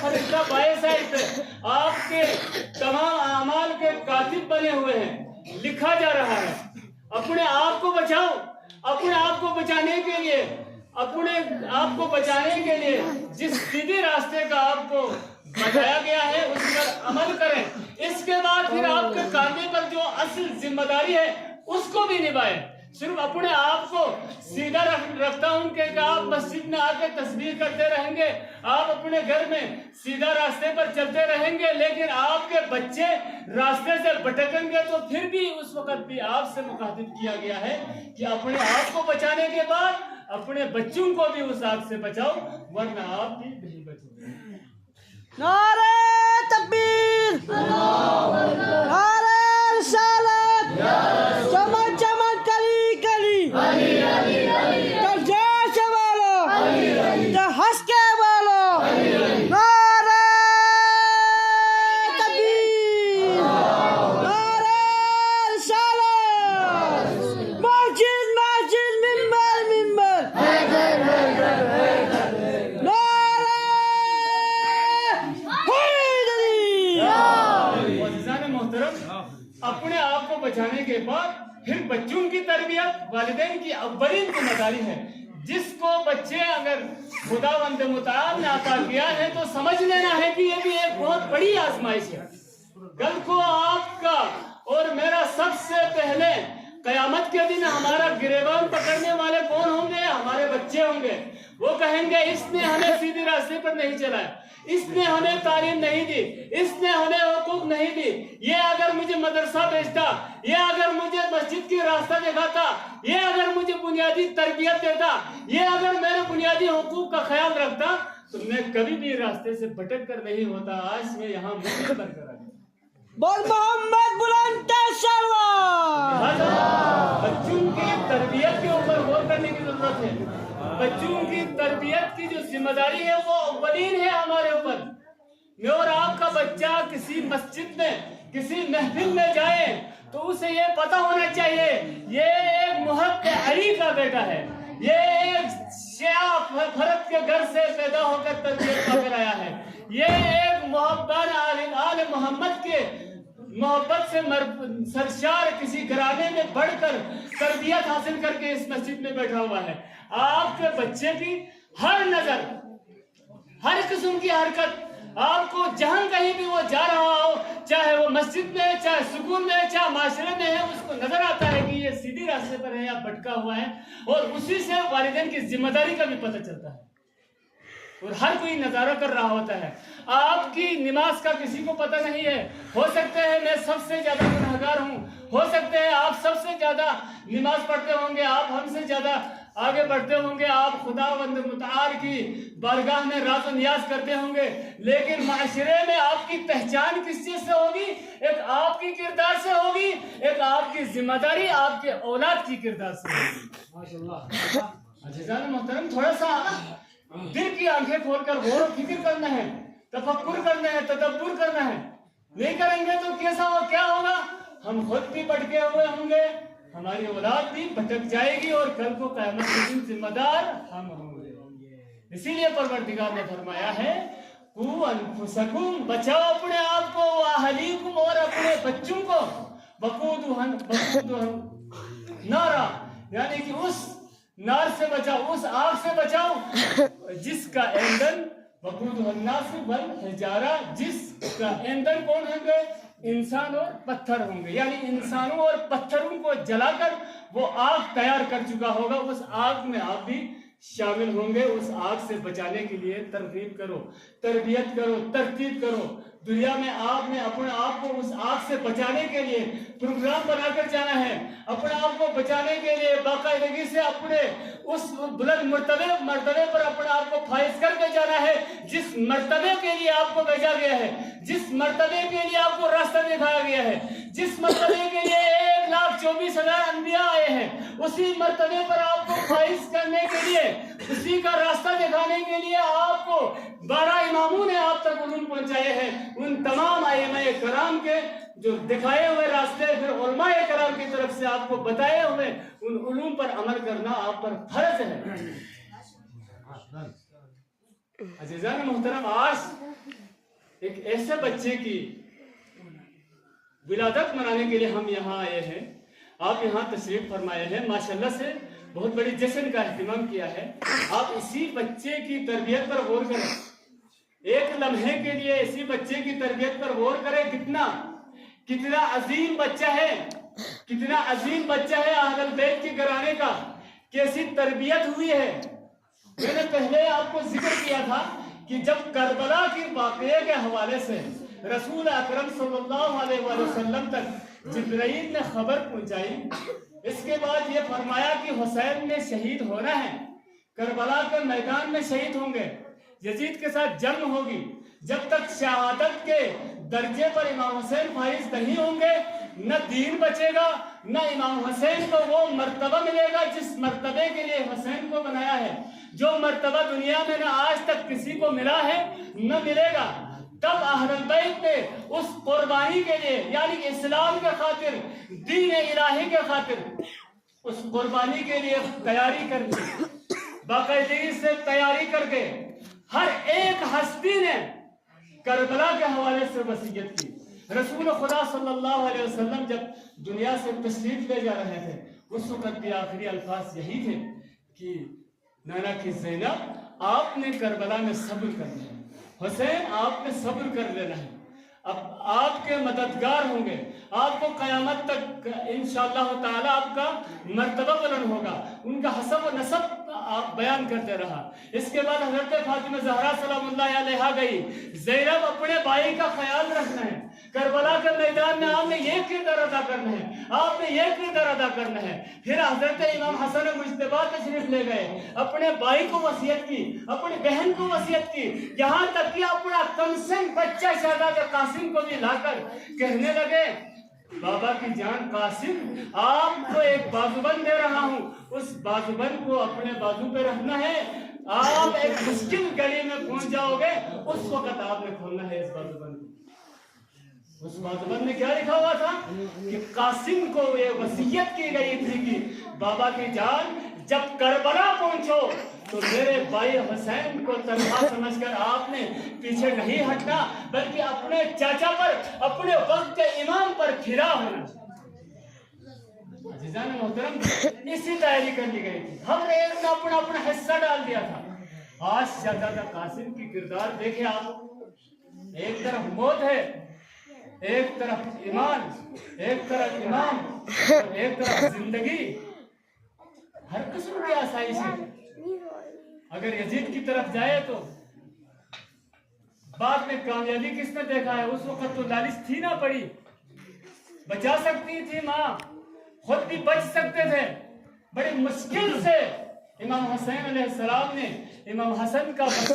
فرشتہ باعث آپ کے تمام اعمال کے کاتب بنے ہوئے ہیں، لکھا جا رہا ہے۔ اپنے آپ کو بچاؤ، اپنے آپ کو بچانے کے لیے، اپنے آپ کو بچانے کے لیے جس سیدھے راستے کا آپ کو بتایا گیا ہے اس پر عمل کریں۔ اس کے بعد پھر آپ کے کاندھے پر جو اصل ذمہ داری ہے اس کو بھی نبھائیں۔ صرف اپنے آپ کو سیدھا رکھتا ہوں کہ آپ مسجد میں آ کے تسبیح کرتے رہیں گے، آپ اپنے گھر میں سیدھا راستے پر چلتے رہیں گے، لیکن آپ کے بچے راستے سے بھٹکیں گے تو پھر بھی اس وقت بھی آپ سے مخاطب کیا گیا ہے کہ اپنے آپ کو بچانے کے بعد اپنے بچوں کو بھی اس آگ سے بچاؤ، ورنہ آپ بھی نہیں بچو گے۔ نعرہ تکبیر، نعرہ رسالت، چمن چمن کلی کلی، تو جوش والو، تو ہنس کے والو، نعرہ تکبیر، نعرہ رسالت، مسجد مسجد، منبر منبر، اپنے آپ کو بچانے کے بعد پھر بچوں کی تربیت والدین کی اولین ذمہ داری ہے۔ جس کو بچے اگر خداوند متعال نے عطا کیا ہے تو سمجھ لینا ہے کہ یہ بھی ایک بہت بڑی آزمائش ہے۔ کل کو آپ کا اور میرا سب سے پہلے قیامت کے دن ہمارا گریبان پکڑنے والے کون ہوں گے؟ ہمارے بچے ہوں گے۔ وہ کہیں گے اس نے ہمیں سیدھے راستے پر نہیں چلایا، اس نے ہمیں تعلیم نہیں دی، اس نے ہمیں حقوق نہیں دی، یہ اگر مجھے مدرسہ بھیجتا، یہ اگر مجھے مسجد کی راستہ دکھاتا، یہ اگر مجھے بنیادی تربیت دیتا، یہ اگر میرے بنیادی حقوق کا خیال رکھتا تو میں کبھی بھی راستے سے بھٹک کر نہیں ہوتا۔ آج میں یہاں مجھے برقرار ہے۔ بول محمد بلند شلوار۔ بچوں کی تربیت کے اوپر غور کرنے کی ضرورت ہے۔ بچوں کی تربیت کی جو ذمہ داری ہے وہ اولین ہے ہمارے اوپر۔ میں اور آپ کا بچہ کسی مسجد میں کسی محفل میں جائے تو اسے یہ پتہ ہونا چاہیے یہ ایک محب علی کا بیٹا ہے، یہ ایک شیعہ فرد کے گھر سے پیدا ہو کر تربیت پا کر آیا ہے، یہ ایک محبان آل محمد کے محبت سے سرشار کسی گھرانے میں بڑھ کر تربیت حاصل کر کے اس مسجد میں بیٹھا ہوا ہے۔ آپ کے بچے کی ہر نظر، ہر قسم کی حرکت، آپ کو جہاں کہیں بھی وہ جا رہا ہو، چاہے وہ مسجد میں، چاہے سکول میں، چاہے معاشرے میں ہے، اس کو نظر آتا ہے کہ یہ سیدھی راستے پر ہے یا بھٹکا ہوا ہے، اور اسی سے والدین کی ذمہ داری کا بھی پتہ چلتا ہے، اور ہر کوئی نظارہ کر رہا ہوتا ہے۔ آپ کی نماز کا کسی کو پتہ نہیں ہے، ہو سکتا ہے میں سب سے زیادہ گنہگار ہوں، ہو سکتا ہے آپ سب سے زیادہ نماز پڑھتے ہوں گے، آپ ہم سے زیادہ آگے بڑھتے ہوں گے، آپ خداوند متعال کی بارگاہ میں راز و نیاز کرتے ہوں گے، لیکن معاشرے میں آپ کی پہچان کس چیز سے ہوگی؟ ایک آپ کی کردار سے ہوگی، ایک آپ کی ذمہ داری آپ کے اولاد کی کردار سے ہوگی۔ ماشاءاللہ۔ عزیزان محترم، تھوڑا سا دل کی آنکھیں کھول کر غور و فکر کرنا ہے، تفکر کرنا ہے، تدبر کرنا ہے۔ نہیں کریں گے تو کیسا ہو، کیا ہوگا؟ ہم خود بھی بھٹکے ہوئے ہوں گے، ہماری اولاد بھی بھٹک جائے گی، اور کل کو قیامت کے دن ذمہ دار ہم ہوں گے۔ اسی لیے پروردگار نے فرمایا ہے قُوْ أَنفُسَكُمْ، بچاؤ اپنے آپ کو، وَأَهْلِيكُمْ، اور اپنے بچوں کو، وَقُودُهَا نَارًا، یعنی کہ اس نار سے بچاؤ، اس آگ سے بچاؤ جس کا ایندھن وَقُودُهَا النَّاسُ وَالْحِجَارَةُ، جس کا ایندھن کون ہوں گے؟ انسان اور پتھر ہوں گے، یعنی انسانوں اور پتھروں کو جلا کر وہ آگ تیار کر چکا ہوگا، اس آگ میں آپ بھی شامل ہوں گے۔ اس آگ سے بچانے کے لیے ترغیب کرو، تربیت کرو، ترتیب کرو۔ دنیا میں آپ نے اپنے آپ کو اس آگ سے بچانے کے لیے پروگرام بنا کر جانا ہے، اپنے آپ کو بچانے کے لیے باقاعدگی سے اپنے اس بلند مرتبے پر اپنے آپ کو فائز کر کے جانا ہے جس مرتبے کے لیے آپ کو بھیجا گیا ہے، جس مرتبے کے لیے آپ کو راستہ دکھایا گیا ہے، جس مرتبے کے لیے 1,24,000 انبیاء آئے ہیں، اسی مرتبے پر آپ کو فائز کرنے کے لیے، اسی کا راستہ دکھانے کے لیے آپ کو 12 اماموں نے آپ تک علوم پہنچائے ہیں۔ ان تمام ائمہ کرام کے جو دکھائے ہوئے راستے پھر علماء کرام کی طرف سے آپ کو بتائے ہوئے ان علوم پر عمل کرنا آپ پر فرض ہے۔ عزیزان محترم، آج ایک ایسے بچے کی ولادت منانے کے لیے ہم یہاں آئے ہیں. آپ یہاں تشریف فرمائے ہیں, ماشاءاللہ سے بہت بڑی جشن کا اہتمام کیا ہے. آپ اسی بچے کی تربیت پر غور کریں, ایک لمحے کے لیے اسی بچے کی تربیت پر غور کریں. کتنا عظیم بچہ ہے, کتنا عظیم بچہ ہے اہل البیت کے گھرانے کا, کیسی تربیت ہوئی ہے. میں نے پہلے آپ کو ذکر کیا تھا کہ جب کربلا کی واقعے کے حوالے سے رسول اکرم صلی اللہ علیہ وآلہ وسلم تک جبرائیل نے خبر پہنچائی, اس کے بعد یہ فرمایا کہ حسین نے شہید ہونا ہے, کربلا کے میدان میں شہید ہوں گے, یزید کے ساتھ جنگ ہوگی. جب تک شہادت کے درجے پر امام حسین فائز نہیں ہوں گے, نہ دین بچے گا, نہ امام حسین کو وہ مرتبہ ملے گا جس مرتبے کے لیے حسین کو بنایا ہے, جو مرتبہ دنیا میں نہ آج تک کسی کو ملا ہے نہ ملے گا. تب اہل بیت نے اس قربانی کے لیے, یعنی اسلام کے خاطر, دین الہی کے خاطر اس قربانی کے لیے تیاری کر دی, باقاعدگی سے تیاری کر کے ہر ایک ہستی نے کربلا کے حوالے سے وصیت کی. رسول خدا صلی اللہ علیہ وسلم جب دنیا سے تشریف لے جا رہے تھے, اس وقت بھی آخری الفاظ یہی تھے کہ نانا کی زینب آپ نے کربلا میں صبر کرنا ہے, حسین آپ نے صبر کر لینا ہے, اب آپ کے مددگار ہوں گے, آپ کو قیامت تک انشاءاللہ تعالی آپ کا مرتبہ بلند ہوگا. ان کا حسب و نسب آپ بیان کرتے رہا. اس کے بعد حضرت فاطمہ زہرا سلام اللہ علیہا گئی, زینب اپنے بھائی کا خیال رکھنا ہے, کربلا کے میدان میں آپ نے یہ کردار ادا کرنا ہے, آپ نے یہ کردار ادا کرنا ہے. پھر حضرت امام حسن مجتبیٰ تشریف لے گئے, اپنے بھائی کو وصیت کی, اپنی بہن کو وصیت کی, یہاں تک کہ اپنا کمسن بچہ شہزادہ قاسم کو بھی لا کر کہنے لگے, بابا کی جان قاسم, آپ کو ایک بازوبند دے رہا ہوں, اس بازوبند کو اپنے بازو پہ رکھنا ہے, آپ ایک مشکل گلی میں پہنچ جاؤ گے, اس وقت آپ نے کھولنا ہے اس بازوبند کو. اس بازوبند میں کیا لکھا ہوا تھا کہ قاسم کو یہ وصیت کی گئی تھی کہ بابا کی جان جب کربلا پہنچو تو میرے بھائی حسین کو تنہا سمجھ کر آپ نے پیچھے نہیں ہٹنا, بلکہ اپنے چاچا پر, اپنے وقت کے امام پر پھرا ہونا. عزیزان محترم, اسی تیاری کر لی گئی تھی, ہر ایک نے اپنا اپنا حصہ ڈال دیا تھا. آج شہزادہ قاسم کی کردار دیکھیں آپ, ایک طرف موت ہے, ایک طرف ایمان, ایک طرف امام, ایک طرف زندگی, ہر قسم کی آسائش ہے. اگر یزید کی طرف جائے تو بعد میں کامیابی کس نے دیکھا ہے, اس وقت تو لالچ تھی نہ پڑی, بچا سکتی تھی ماں, خود بھی بچ سکتے تھے. بڑی مشکل سے امام حسین علیہ السلام نے امام حسن کا